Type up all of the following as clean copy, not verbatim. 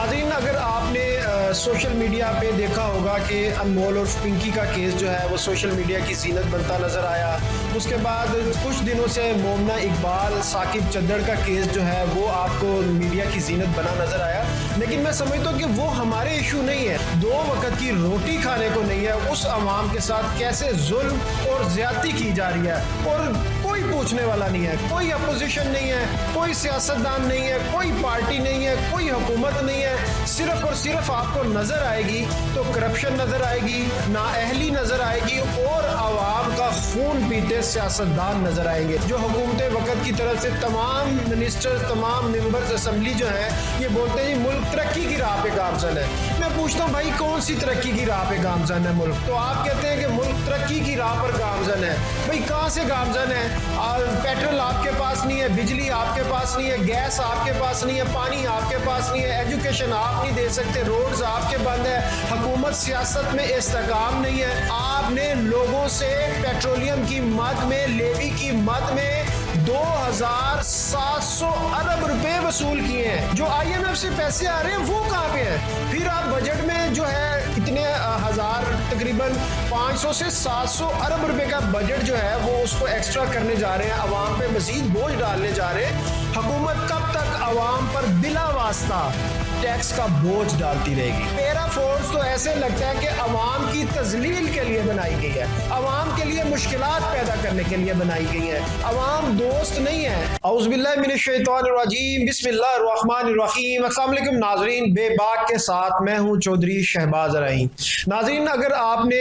नाज़रीन, अगर आपने सोशल मीडिया पे देखा होगा कि अनमोल और पिंकी का केस जो है वो सोशल मीडिया की ज़ीनत बनता नज़र आया। उसके बाद कुछ दिनों से मोमना इकबाल साकिब चद्दड़ का केस जो है वो आपको मीडिया की ज़ीनत बना नज़र आया। लेकिन मैं समझता हूँ कि वो हमारे इशू नहीं है। 2 वक्त की रोटी खाने को नहीं है, उस अवाम के साथ कैसे जुल्म और ज़्यादती की जा रही है और कोई पूछने वाला नहीं है। कोई अपोजिशन नहीं है, कोई सियासतदान नहीं है, कोई पार्टी नहीं है, कोई हुकूमत नहीं है। सिर्फ और सिर्फ आपको नजर आएगी तो करप्शन नजर आएगी, नाअहली नजर आएगी और आवाम का खून पीते सियासतदान नजर आएंगे। जो हुकूमत वक्त की तरफ से तमाम मिनिस्टर्स, तमाम मेंबर्स असम्बली जो है ये बोलते हैं मुल्क तरक्की की राह पे गामजन है। मैं पूछता हूँ भाई कौन सी तरक्की की राह पे गामजन है मुल्क? तो आप कहते हैं कि मुल्क तरक्की की राह पर गामजन है। भाई कहाँ से गामजन है? पेट्रोल आपके पास नहीं है, बिजली आपके पास नहीं है, गैस आपके पास नहीं है, पानी आपके पास नहीं है, एजुकेशन आप नहीं दे सकते, रोड्स आपके बंद है, हुकूमत सियासत में इस्तेकाम नहीं है। आपने लोगों से पेट्रोलियम की मद में, लेवी की मद में 2700 अरब रुपए वसूल किए हैं। जो IMF से पैसे आ रहे हैं वो कहाँ पे हैं? फिर आप बजट में जो है इतने तकरीबन 500 से 700 अरब रुपए का बजट जो है वो उसको एक्स्ट्रा करने जा रहे हैं, अवाम पे मजीद बोझ डालने जा रहे हैं। हुकूमत कब तक अवाम पर बिला वास्ता टैक्स का बोझ डालती रहेगी? पैरा फोर्स तो ऐसे लगता है कि अवाम की तजलील के लिए बनाई गई है, अवाम के लिए मुश्किलात पैदा करने के लिए बनाई गई है। अवाम दोस्त नहीं है। औज़ुबिल्लाहि मिनश्शैतानिर्रजीम, बिस्मिल्लाहिर्रहमानिर्रहीम। अस्सलाम वालेकुम नाज़रीन, बेबाक के साथ मैं हूँ चौधरी शहबाज रहीम। नाज़रीन, अगर आपने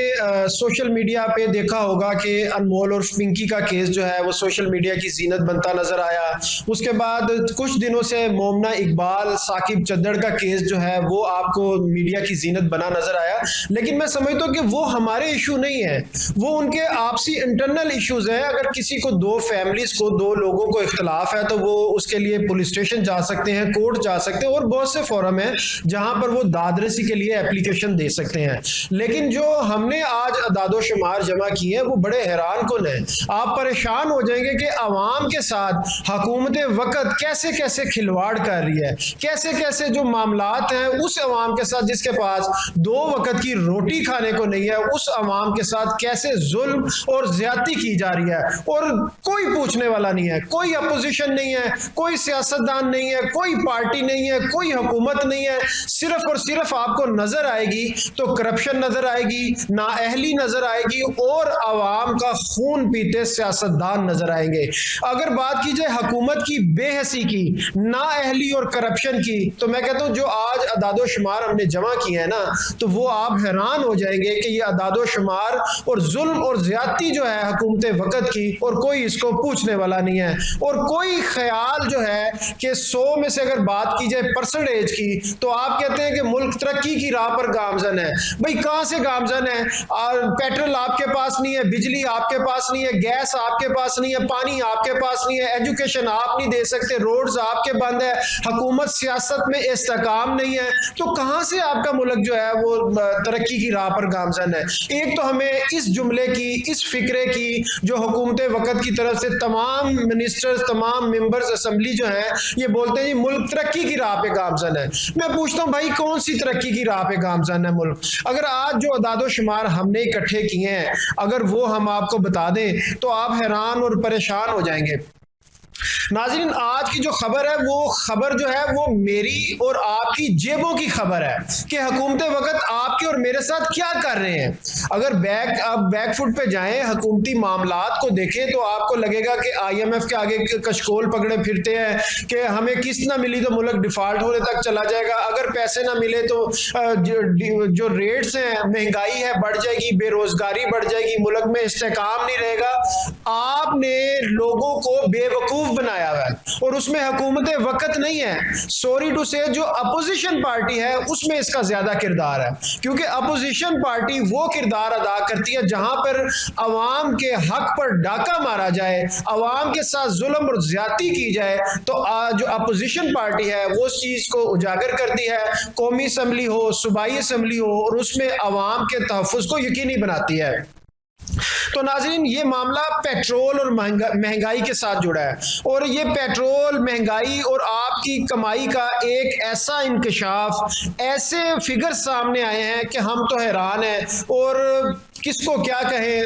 सोशल मीडिया पे देखा होगा कि अनमोल और पिंकी का केस जो है वो सोशल मीडिया की ज़ीनत बनता नजर आया। उसके बाद कुछ दिनों से मोमना इकबाल साकिब चद्दड़ का केस जो है वो आपको मीडिया की ज़ीनत बना नजर आया। लेकिन मैं समझता हूँ कि वो हमारे इशू नहीं है, वो उनके आपसी इंटरनल इश्यूज हैं। अगर किसी को, 2 फैमिलीज को, 2 लोगों को इख्तलाफ है तो वो उसके लिए पुलिस स्टेशन जा सकते हैं, कोर्ट जा सकते हैं और बहुत से फोरम है जहां पर वो दादरसी के लिए एप्लीकेशन दे सकते हैं। लेकिन जो हमने आज अदादो शुमार जमा किए हैं वो बड़े हैरान कुन है। आप परेशान हो जाएंगे कि अवाम के साथ हुकूमत वक्त कैसे कैसे खिलवाड़ कर रही है, कैसे कैसे जो मामलात हैं उस अवाम के साथ जिसके पास 2 वक्त की रोटी खाने को नहीं है, उस अवाम के साथ कैसे जुल्म और ज्यादती की जा रही है और कोई पूछने वाला नहीं है। कोई अपोजिशन नहीं है, कोई सियासतदान नहीं है, कोई पार्टी नहीं है, कोई हुकूमत नहीं है। सिर्फ और सिर्फ आपको नजर आएगी तो करप्शन नजर आएगी, नाअहली नजर आएगी और अवाम का खून पीते सियासतदान नजर आएंगे। अगर बात की जाए हुकूमत की बेहसी की, नाअहली और करप्शन की, तो मैं कहता हूं जो आज अदादो शुमार हमने जमा किए हैं ना, तो वो आप हैरान हो जाएंगे कि ये अदादो शुमार और जुल्म और ज्यादती जो है हुकूमत वक्त की, और कोई इसको पूछने वाला नहीं है। और कोई ख्याल जो है कि 100 में से अगर बात की जाए परसेंटेज की तो आप कहते हैं कि मुल्क तरक्की की राह पर गामजन है। भाई कहां से गामजन है? पेट्रोल आपके पास नहीं है, बिजली आपके पास नहीं है, गैस आपके पास नहीं है, पानी आपके पास नहीं है, एजुकेशन आप नहीं दे सकते, रोड्स आपके बंद है, हुकूमत सियासत में इस्तेकाम नहीं है। तो कहां से आपका मुल्क जो है वो तरक्की की राह पर गामजन है? एक तो हमें इस जुमले की, इस फिक्रे की जो हुकूमत वक्त की तरफ से तमाम मिनिस्टर्स, तमाम मेंबर्स असम्बली जो है ये बोलते हैं मुल्क तरक्की की राह पे गामजन है। मैं पूछता हूँ भाई कौन सी तरक्की की राह पे गामजन है मुल्क? अगर आज जो अदादो शुमार हमने इकट्ठे किए हैं अगर वो हम आपको बता दें तो आप हैरान और परेशान हो जाएंगे। नाज़रीन, आज की जो खबर है वो खबर जो है वो मेरी और आपकी जेबों की खबर है कि हुकूमत वक्त आपके और मेरे साथ क्या कर रहे हैं। अगर बैक फुट पे जाएं, हुकूमती मामलात को देखें तो आपको लगेगा कि IMF के आगे कशकोल पकड़े फिरते हैं कि हमें किस्त ना मिली तो मुल्क डिफॉल्ट होने तक चला जाएगा, अगर पैसे ना मिले तो जो रेट्स हैं, महंगाई है बढ़ जाएगी, बेरोजगारी बढ़ जाएगी, मुल्क में इस्तेकाम नहीं रहेगा। आपने लोगों को बेवकूफ बनाया हुआ है और उसमें हुकूमत वक्त नहीं है। सॉरी टू से जो अपोजिशन पार्टी है उसमें इसका ज्यादा किरदार है, क्योंकि अपोजिशन पार्टी वो किरदार अदा करती है जहां पर अवाम के हक पर डाका मारा जाए, अवाम के साथ जुल्म और ज्यादती की जाए, तो जो अपोजिशन पार्टी है वो उस चीज को उजागर करती है। कौमी असम्बली हो, सूबाई असम्बली हो, और उसमें अवाम के तहफ़्फ़ुज़ को यकीनी बनाती है। तो नाज़रीन, ये मामला पेट्रोल और महंगाई के साथ जुड़ा है, और ये पेट्रोल, महंगाई और आपकी कमाई का एक ऐसा इंकशाफ, ऐसे फिगर सामने आए हैं कि हम तो हैरान हैं और किसको क्या कहें।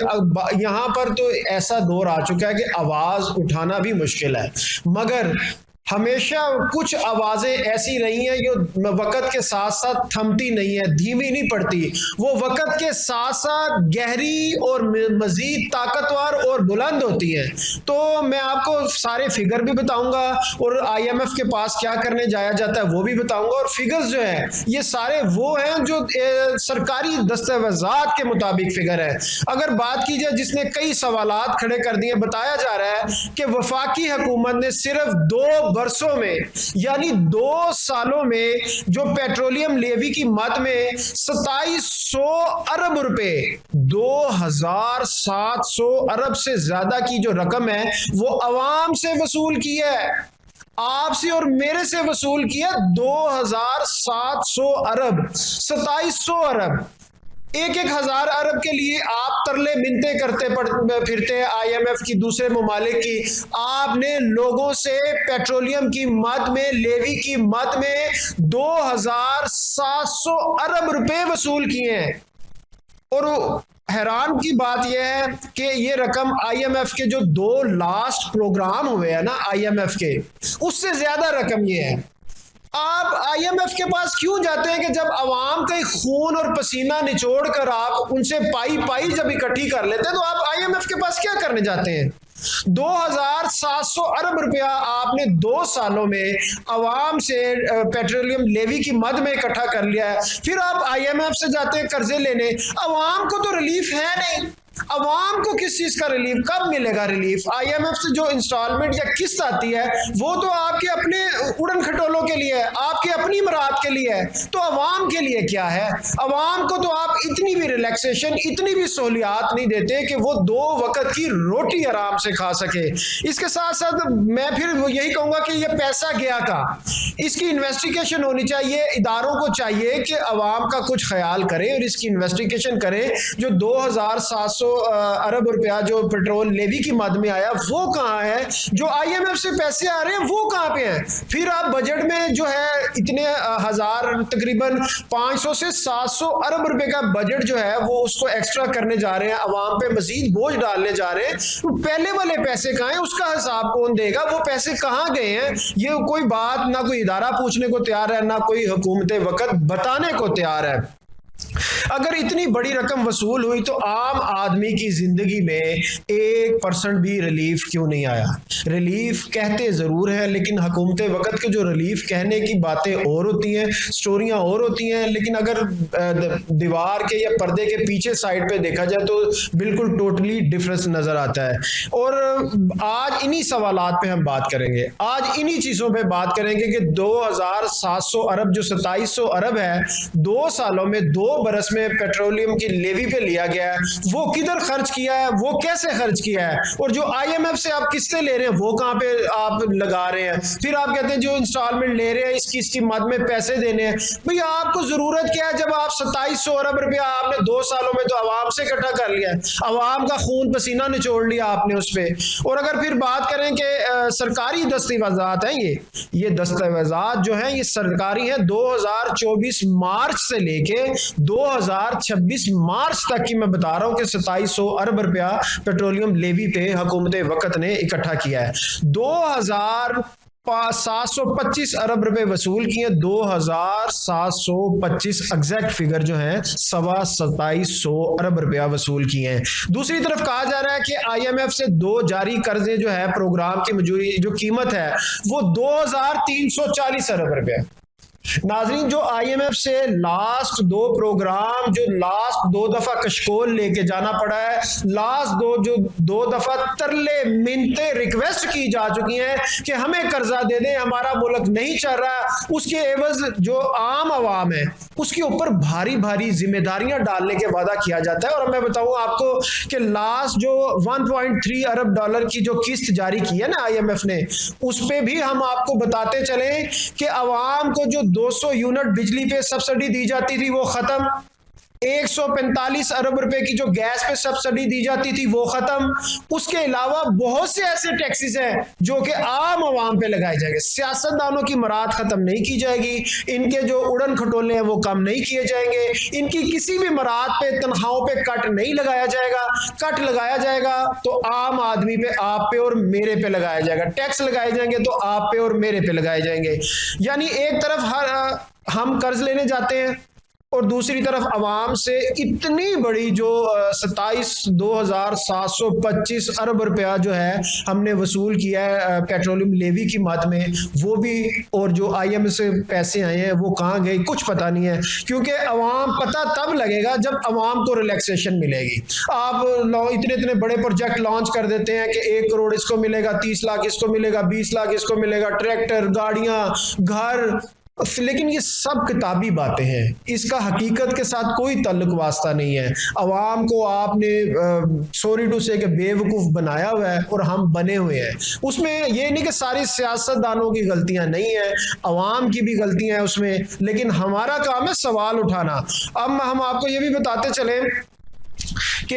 यहाँ पर तो ऐसा दौर आ चुका है कि आवाज़ उठाना भी मुश्किल है, मगर हमेशा कुछ आवाजें ऐसी रही हैं जो वक्त के साथ साथ थमती नहीं है, धीमी नहीं पड़ती, वो वक्त के साथ साथ गहरी और मजीद ताकतवर और बुलंद होती हैं। तो मैं आपको सारे फिगर भी बताऊंगा और आईएमएफ के पास क्या करने जाया जाता है वो भी बताऊंगा। और फिगर्स जो है ये सारे वो हैं जो सरकारी दस्तावेजात के मुताबिक फिगर है। अगर बात की जाए, जिसने कई सवालात खड़े कर दिए, बताया जा रहा है कि वफाकी हुकूमत ने सिर्फ 2 वर्षों में, यानी 2 सालों में, जो पेट्रोलियम लेवी की मद में 2700 अरब रुपए, 2700 अरब से ज्यादा की जो रकम है वो अवाम से वसूल की है, आपसे और मेरे से वसूल किया। 2700 अरब, 2700 अरब, एक हजार अरब के लिए आप तरले मिन्नते करते फिरते हैं आईएमएफ की, दूसरे ममालिक की। आपने लोगों से पेट्रोलियम की मद में, लेवी की मद में 2700 अरब रुपए वसूल किए हैं। और हैरान की बात यह है कि ये रकम आईएमएफ के जो 2 लास्ट प्रोग्राम हुए हैं ना आईएमएफ के, उससे ज्यादा रकम ये है। आप आईएमएफ के पास क्यों जाते हैं कि जब आवाम का खून और पसीना निचोड़ कर आप उनसे पाई जब इकट्ठी कर लेते हैं, तो आप आईएमएफ के पास क्या करने जाते हैं? 2700 अरब रुपया आपने 2 सालों में आवाम से पेट्रोलियम लेवी की मद में इकट्ठा कर लिया है, फिर आप आईएमएफ से जाते हैं कर्जे लेने। आवाम को तो रिलीफ है नहीं, अवाम को किस चीज का रिलीफ, कब मिलेगा रिलीफ? आईएमएफ से जो इंस्टॉलमेंट या किस्त आती है वो तो आपके अपने उड़न खटोलों के लिए है, आपके अपनी मराद के लिए है, तो अवाम के लिए क्या है? अवाम को तो आप इतनी भी रिलैक्सेशन, इतनी भी सहूलियात नहीं देते कि वो 2 वक्त की रोटी आराम से खा सके। इसके साथ साथ मैं फिर यही कहूंगा कि ये पैसा गया का, इसकी इन्वेस्टिगेशन होनी चाहिए। इदारों को चाहिए कि अवाम का कुछ ख्याल करें और इसकी इन्वेस्टिगेशन करें। जो 2700 अरब रुपया जो पेट्रोल लेवी की मद में आया वो कहां है? जो आईएमएफ से पैसे आ रहे हैं वो कहां पे हैं? फिर आप बजट में जो है इतने हजार, तकरीबन 500 से 700 अरब रुपए का बजट जो है वो उसको एक्स्ट्रा करने जा रहे हैं, अवाम पे मजीद बोझ डालने जा रहे हैं। तो पहले वाले पैसे कहां हैं? उसका हिसाब कौन देगा? वो पैसे कहां गए हैं? ये कोई बात ना कोई इदारा पूछने को तैयार है, ना कोई हुकूमत वक्त बताने को तैयार है। अगर इतनी बड़ी रकम वसूल हुई तो आम आदमी की जिंदगी में 1% भी रिलीफ क्यों नहीं आया? रिलीफ कहते जरूर हैं, लेकिन हुकूमत वक्त के जो रिलीफ कहने की बातें और होती हैं, स्टोरियां और होती हैं, लेकिन अगर दीवार के या पर्दे के पीछे साइड पे देखा जाए तो बिल्कुल टोटली डिफरेंस नजर आता है। और आज इन्हीं सवालात पे हम बात करेंगे, आज इन्हीं चीजों पे बात करेंगे कि 2700 अरब जो 2700 अरब है 2 सालों में, 2 बरस में पेट्रोलियम की लेवी पे लिया गया है, वो किधर खर्च किया है, वो कैसे खर्च किया है, और जो आईएमएफ से आप किस्तें ले रहे हैं वो कहां पे आप लगा रहे हैं। फिर आप कहते हैं जो इंस्टॉलमेंट ले रहे हैं इसकी मद में पैसे देने हैं। भैया आपको जरूरत क्या है जब आप 2700 अरब रुपया आपने 2 सालों में तो आवाम से इकट्ठा कर लिया है, आवाम का खून पसीना निचोड़ लिया आपने उस पर। और अगर फिर बात करें कि सरकारी दस्तावेजात हैं, ये दस्तावेजात जो हैं ये सरकारी हैं, 2024 मार्च से लेके 2026 मार्च तक की मैं बता रहा हूं कि 2700 अरब रुपया पेट्रोलियम लेवी पे हुकूमत वक्त ने इकट्ठा किया है। 2725 अरब रुपए वसूल किए, 2725 एग्जैक्ट फिगर जो है 2700 अरब रुपया वसूल किए हैं। दूसरी तरफ कहा जा रहा है कि आईएमएफ से 2 जारी कर्जे जो है प्रोग्राम की मजूरी जो कीमत है वो 2340 अरब रुपया। नाजरीन, जो आईएमएफ से लास्ट 2 प्रोग्राम, जो लास्ट 2 दफा कशकोल लेके जाना पड़ा है, लास्ट 2 दफा तरले मिन्नते रिक्वेस्ट की जा चुकी हैं कि हमें कर्जा दे दें, हमारा मुल्क नहीं चल रहा, उसके एवज जो आम आवाम है उसके ऊपर भारी भारी जिम्मेदारियां डालने के वादा किया जाता है। और मैं बताऊं आपको कि लास्ट जो 1.3 अरब डॉलर की जो किस्त जारी की है ना आईएमएफ ने, उस पे भी हम आपको बताते चले कि आवाम को जो 200 यूनिट बिजली पे सब्सिडी दी जाती थी वो खत्म, 145 अरब रुपए की जो गैस पे सब्सिडी दी जाती थी वो खत्म। उसके अलावा बहुत से ऐसे टैक्सेस हैं जो कि आम आवाम पे लगाए जाएंगे। सियासतदानों की मुराद खत्म नहीं की जाएगी, इनके जो उड़न खटोले हैं वो कम नहीं किए जाएंगे, इनकी किसी भी मुराद पे तनख्वाहों पे कट नहीं लगाया जाएगा। कट लगाया जाएगा तो आम आदमी पे, आप पे और मेरे पे लगाया जाएगा। टैक्स लगाए जाएंगे तो आप पे और मेरे पे लगाए जाएंगे। यानी एक तरफ हम कर्ज लेने जाते हैं और दूसरी तरफ अवाम से इतनी बड़ी जो 27,725 अरब रुपया जो है हमने वसूल किया है पेट्रोलियम लेवी की मद में, वो भी, और जो IMF से पैसे आए हैं वो कहाँ गए कुछ पता नहीं है। क्योंकि अवाम पता तब लगेगा जब अवाम को रिलैक्सेशन मिलेगी। आप इतने इतने बड़े प्रोजेक्ट लॉन्च कर देते हैं कि 1 करोड़ इसको मिलेगा, 30 लाख इसको मिलेगा, 20 लाख इसको मिलेगा, ट्रैक्टर, गाड़ियां, घर, लेकिन ये सब किताबी बातें हैं, इसका हकीकत के साथ कोई ताल्लुक वास्ता नहीं है। अवाम को आपने सॉरी टू से बेवकूफ़ बनाया हुआ है और हम बने हुए हैं। उसमें ये नहीं कि सारी सियासतदानों की गलतियां नहीं है, अवाम की भी गलतियां हैं उसमें, लेकिन हमारा काम है सवाल उठाना। अब हम आपको ये भी बताते चलें कि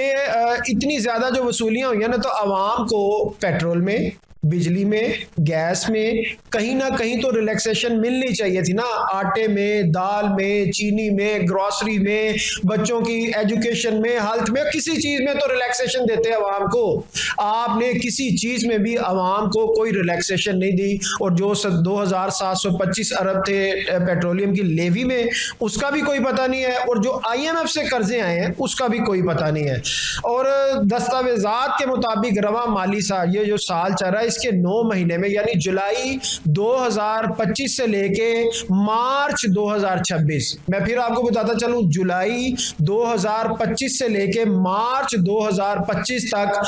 इतनी ज़्यादा जो वसूलियां हुई हैं ना, तो अवाम को पेट्रोल में, बिजली में, गैस में कहीं ना कहीं तो रिलैक्सेशन मिलनी चाहिए थी ना। आटे में, दाल में, चीनी में, ग्रोसरी में, बच्चों की एजुकेशन में, हेल्थ में, किसी चीज में तो रिलैक्सेशन देते हैं अवाम को। आपने किसी चीज में भी अवाम को कोई रिलैक्सेशन नहीं दी। और जो 2,725 अरब थे पेट्रोलियम की लेवी में, उसका भी कोई पता नहीं है। और जो IMF से कर्जे आए हैं उसका भी कोई पता नहीं है। और दस्तावेजात के मुताबिक रवा माली साल, ये जो साल चल रहा है, इसके 9 महीने में यानी जुलाई 2025 से लेके मार्च 2026, मैं फिर आपको बताता चलूं, जुलाई 2025 से लेके मार्च 2025 तक,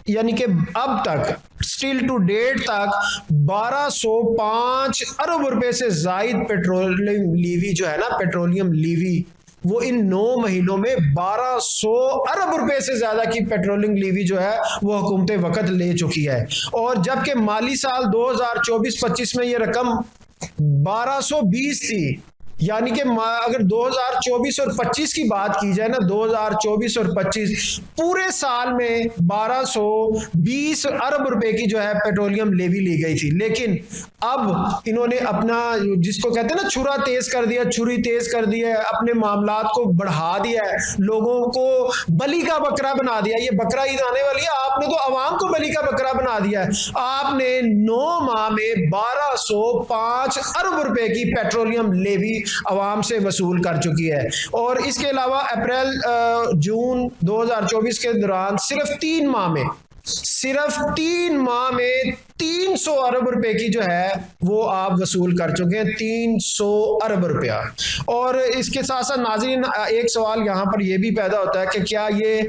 यानी कि अब तक स्टिल टू डेट तक 1205 अरब रुपए से जायद पेट्रोलियम लीवी जो है ना, पेट्रोलियम लीवी, वो इन 9 महीनों में 1200 अरब रुपए से ज्यादा की पेट्रोलिंग लीवी जो है वो हुकूमत वक्त ले चुकी है। और जबकि माली साल 2024-25 में ये रकम 1220 थी। यानी कि अगर 2024 और 25 की बात की जाए ना, 2024 और 25 पूरे साल में 1220 अरब रुपए की जो है पेट्रोलियम लेवी ली गई थी। लेकिन अब इन्होंने अपना, जिसको कहते हैं ना, छुरा तेज कर दिया, छुरी तेज कर दी है, अपने मामलात को बढ़ा दिया है, लोगों को बलि का बकरा बना दिया। ये बकरा ईद आने वाली है, आपने तो अवाम को बलि का बकरा बना दिया है। आपने 9 माह में 1205 अरब रुपए की पेट्रोलियम लेवी अवाम से वसूल कर चुकी है। और इसके अलावा अप्रैल जून 2024 के दौरान सिर्फ 3 माह में 300 अरब रुपए की जो है वो आप वसूल कर चुके हैं, 300 अरब रुपया। और इसके साथ साथ नाज़रीन, एक सवाल यहाँ पर यह भी पैदा होता है कि क्या ये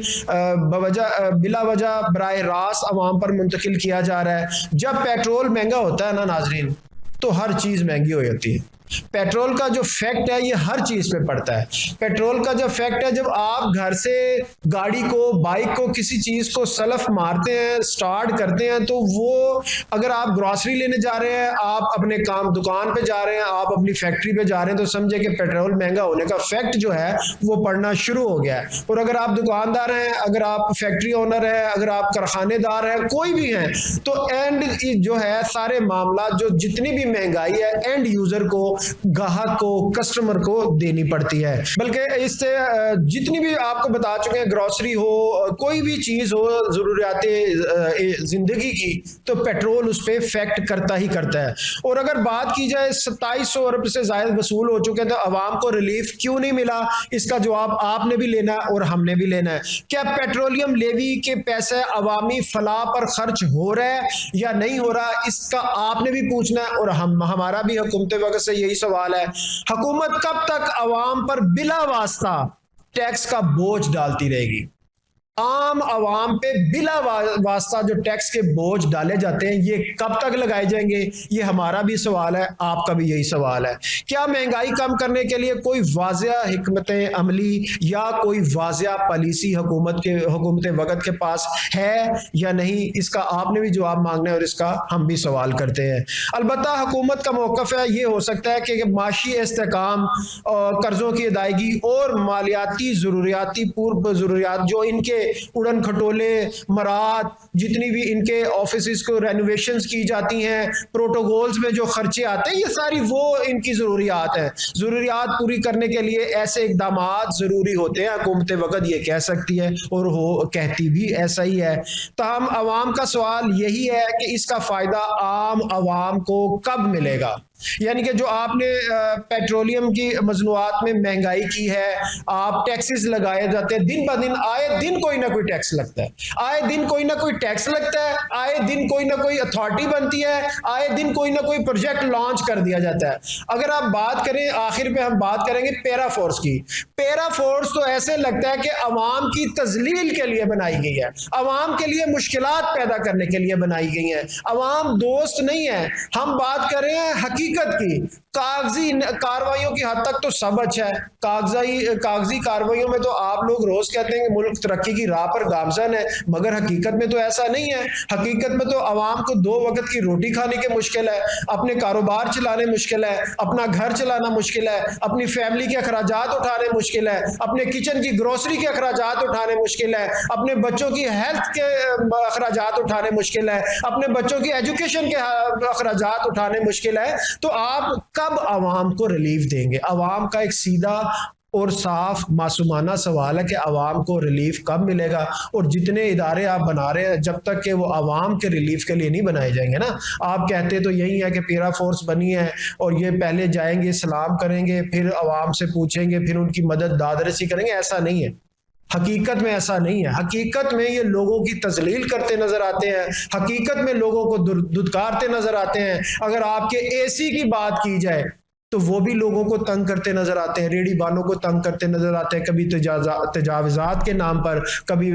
बिला वजह बराह रास्त अवाम पर मुंतकिल किया जा रहा है। जब पेट्रोल महंगा होता है ना नाज़रीन, तो हर चीज़ महंगी हो जाती है। पेट्रोल का जो फैक्ट है ये हर चीज पे पड़ता है। पेट्रोल का जो फैक्ट है, जब आप घर से गाड़ी को, बाइक को, किसी चीज को सलफ मारते हैं, स्टार्ट करते हैं, तो वो, अगर आप ग्रोसरी लेने जा रहे हैं, आप अपने काम दुकान पे जा रहे हैं, आप अपनी फैक्ट्री पे जा रहे हैं, तो समझे कि पेट्रोल महंगा होने का फैक्ट जो है वो पड़ना शुरू हो गया है। और अगर आप दुकानदार हैं, अगर आप फैक्ट्री ओनर हैं, अगर आप कारखानेदार हैं, कोई भी हैं, तो एंड जो है सारे मामला, जो जितनी भी महंगाई है, एंड यूजर को, ग्राहक को, कस्टमर को देनी पड़ती है। बल्कि इससे जितनी भी आपको बता चुके हैं, ग्रोसरी हो, कोई भी चीज हो, जरूरियात जिंदगी की, तो पेट्रोल उस पर इफेक्ट करता ही करता है। और अगर बात की जाए 2700 अरब से ज्यादा वसूल हो चुके हैं, तो आवाम को रिलीफ क्यों नहीं मिला, इसका जवाब आपने भी लेना है और हमने भी लेना है। क्या पेट्रोलियम लेवी के पैसे अवामी फलाह पर खर्च हो रहा है या नहीं हो रहा, इसका आपने भी पूछना है और हमारा भी हुकूमत वक्त से यही सवाल है। हुकूमत कब तक अवाम पर बिला वास्ता टैक्स का बोझ डालती रहेगी? आम आवाम पे बिला वास्ता जो टैक्स के बोझ डाले जाते हैं, ये कब तक लगाए जाएंगे? ये हमारा भी सवाल है, आपका भी यही सवाल है। क्या महंगाई कम करने के लिए कोई वाज़िया हिकमत अमली या कोई वाज़िया पॉलिसी हुकूमत वक़्त के पास है या नहीं? इसका आपने भी जवाब मांगना है और इसका हम भी सवाल करते हैं। अलबत्ता हुकूमत का मौक़िफ़ है, ये हो सकता है कि माशी इस्तेहकाम, कर्ज़ों की अदायगी और मालियाती ज़रूरियाती पूर्व ज़रूरियात जो इनके उड़न खटोले मरात, जितनी भी इनके ऑफिस को रेनोवेशंस की जाती हैं, प्रोटोकॉल्स में जो खर्चे आते हैं, ये सारी वो इनकी ज़रूरियात हैं। ज़रूरियात पूरी करने के लिए ऐसे इकदाम ज़रूरी होते हैं, हुकूमत वक़्त ये कह सकती है और हो कहती भी ऐसा ही है। ताहम अवाम का सवाल यही है कि इसका फ़ायदा आम अवाम को कब मिलेगा? यानी कि जो आपने पेट्रोलियम की मसनूआत में महंगाई की है, आप टैक्सेस लगाए जाते हैं, दिन ब दिन आए दिन कोई ना कोई टैक्स लगता है, आए दिन कोई ना कोई टैक्स लगता है, आए दिन कोई ना कोई अथॉरिटी बनती है, आए दिन कोई ना कोई प्रोजेक्ट लॉन्च कर दिया जाता है। अगर आप बात करें, आखिर में हम बात करेंगे पैरा फोर्स की। पैरा फोर्स तो ऐसे लगता है कि अवाम की तजलील के लिए बनाई गई है, अवाम के लिए मुश्किलात पैदा करने के लिए बनाई गई है। अवाम दोस्त नहीं है। हम बात करें हकीकत की, कागजी कार्रवाइयों की हद तक तो सब अच्छा है। कागजी कार्रवाइयों में तो आप लोग रोज कहते हैं कि मुल्क तरक्की की राह पर गामजन है, मगर हकीकत में तो ऐसा नहीं है। हकीकत में तो अवाम को 2 वक्त की रोटी खाने की मुश्किल है, अपने कारोबार चलाने मुश्किल है, अपना घर चलाना मुश्किल है, अपनी फैमिली के अखराजात उठाने मुश्किल है, अपने किचन की ग्रोसरी के अखराजात उठाने मुश्किल है, अपने बच्चों की हेल्थ के अखराजात उठाने मुश्किल है, अपने बच्चों की एजुकेशन के अखराजात उठाने मुश्किल है। तो आप कब अवाम को रिलीफ देंगे? अवाम का एक सीधा और साफ मासूमाना सवाल है कि अवाम को रिलीफ कब मिलेगा? और जितने इदारे आप बना रहे हैं, जब तक कि वो अवाम के रिलीफ के लिए नहीं बनाए जाएंगे ना, आप कहते तो यही है कि पैरा फोर्स बनी है और ये पहले जाएंगे, सलाम करेंगे, फिर अवाम से पूछेंगे, फिर उनकी मदद दादरसी करेंगे। ऐसा नहीं है, हकीकत में ऐसा नहीं है। हकीकत में ये लोगों की तजलील करते नजर आते हैं, हकीकत में लोगों को दुदकारते नजर आते हैं। अगर आपके एसी की बात की जाए तो वो भी लोगों को तंग करते नजर आते हैं, रेडी बानों को तंग करते नजर आते हैं, कभी तजावजात के नाम पर, कभी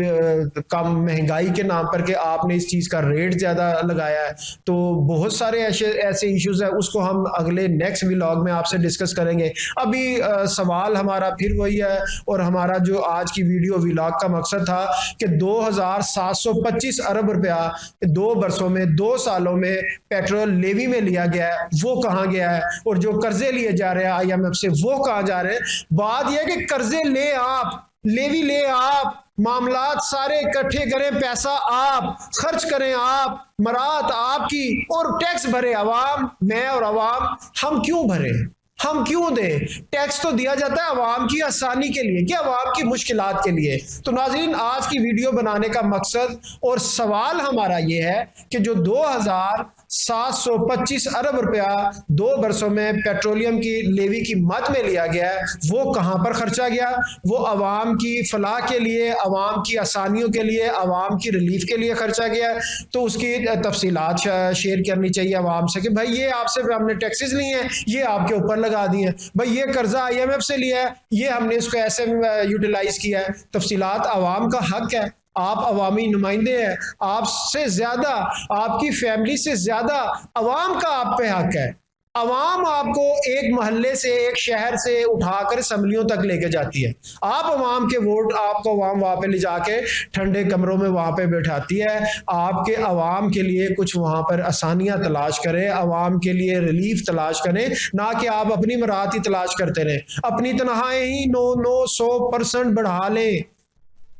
कम महंगाई के नाम पर कि आपने इस चीज़ का रेट ज़्यादा लगाया है। तो बहुत सारे ऐसे इश्यूज हैं, उसको हम अगले नेक्स्ट व्लॉग में आपसे डिस्कस करेंगे। अभी सवाल हमारा फिर वही है, और हमारा जो आज की वीडियो व्लॉग का मकसद था कि 2725 अरब रुपया 2 बरसों में, 2 सालों में पेट्रोल लेवी में लिया गया है, वो कहाँ गया है? और जो कर्जे लिए जा रहे हैं IMF से, वो कहां जा रहे हैं? बात यह है कि कर्जे ले आप, लेवी ले आप, मामलात सारे इकट्ठे करें, पैसा आप खर्च करें, आप मरात आपकी, और टैक्स भरे अवाम, मैं और अवाम। हम क्यों भरे? हम क्यों दें? टैक्स तो दिया जाता है अवाम की आसानी के लिए, कि अवाम की मुश्किलात के लिए। तो नाज़रीन, आज की वीडियो बनाने का मकसद और सवाल हमारा ये है कि जो 2725 अरब रुपया 2 बरसों में पेट्रोलियम की लेवी की मद में लिया गया है, वो कहां पर खर्चा गया? वो अवाम की फलाह के लिए, अवाम की आसानियों के लिए, अवाम की रिलीफ के लिए खर्चा गया। तो उसकी तफसीलात शेयर करनी चाहिए अवाम से कि भाई ये आपसे हमने टैक्सेस लिए हैं, ये आपके ऊपर लगा दिए हैं, भाई ये कर्जा IMF से लिया है, ये हमने इसको ऐसे यूटिलाइज किया है। तफसीलात अवाम का हक है, आप अवामी नुमाइंदे हैं, आपसे ज्यादा, आपकी फैमिली से ज्यादा अवाम का आप पे हक है। अवाम आपको एक मोहल्ले से, एक शहर से उठाकर असम्बलियों तक लेके जाती है। आप अवाम के वोट, आपको अवाम वहां पे ले जाके ठंडे कमरों में वहां पे बैठाती है। आपके अवाम के लिए कुछ वहां पर आसानियां तलाश करें, अवाम के लिए रिलीफ तलाश करें, ना कि आप अपनी मराहत ही तलाश करते रहें, अपनी तनख्वाहें ही 900% बढ़ा लें।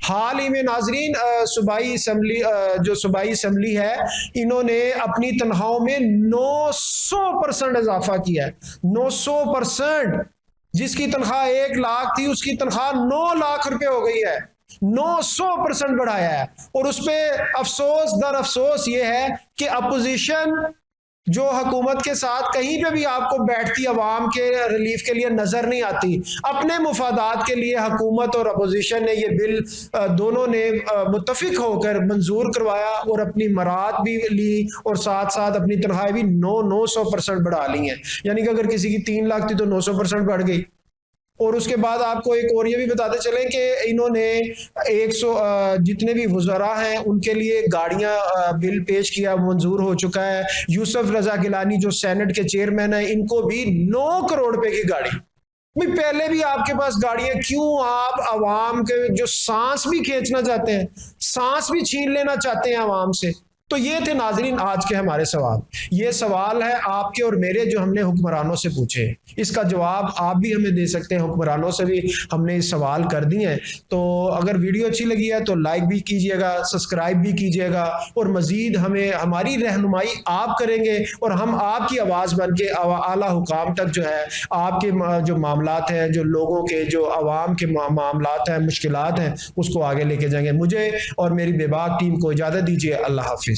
हाल ही में नाजरीन, सूबाई असम्बली है, इन्होंने अपनी तनख्वाहों में 900% इजाफा किया है। 900%। जिसकी तनख्वाह 1 लाख थी, उसकी तनख्वाह 9 लाख रुपए हो गई है। 900% बढ़ाया है। और उस पर अफसोस दर अफसोस ये है कि अपोजिशन जो हुकूमत के साथ कहीं पे भी आपको बैठती अवाम के रिलीफ के लिए नजर नहीं आती। अपने मुफादात के लिए हुकूमत और अपोजिशन ने ये बिल दोनों ने मुत्तफिक होकर मंजूर करवाया और अपनी मरात भी ली और साथ साथ अपनी तनख्वाहें भी 900% बढ़ा ली हैं। यानी कि अगर किसी की 3 लाख थी तो 900% बढ़ गई। और उसके बाद आपको एक और ये भी बताते चलें कि इन्होंने 100 जितने भी वज़रा हैं उनके लिए गाड़ियां बिल पेश किया, मंजूर हो चुका है। यूसुफ रजा गिलानी जो सेनेट के चेयरमैन है, इनको भी 9 करोड़ रुपए की गाड़ी। भाई पहले भी आपके पास गाड़ियां, क्यों आप आवाम के जो सांस भी खींचना चाहते हैं, सांस भी छीन लेना चाहते हैं आवाम से। तो ये थे नाजरीन आज के हमारे सवाल। ये सवाल है आपके और मेरे जो हमने हुक्मरानों से पूछे। इसका जवाब आप भी हमें दे सकते हैं, हुक्मरानों से भी हमने इस सवाल कर दिए हैं। तो अगर वीडियो अच्छी लगी है तो लाइक भी कीजिएगा, सब्सक्राइब भी कीजिएगा, और मजीद हमें हमारी रहनुमाई आप करेंगे और हम आपकी आवाज़ बन के आला हुकाम तक जो है आपके जो मामलात हैं, जो लोगों के, जो आवाम के मामलात हैं, मुश्किलात हैं, उसको आगे लेके जाएंगे। मुझे और मेरी बेबाक टीम को इजाज़त दीजिए। अल्लाह हाफिज़।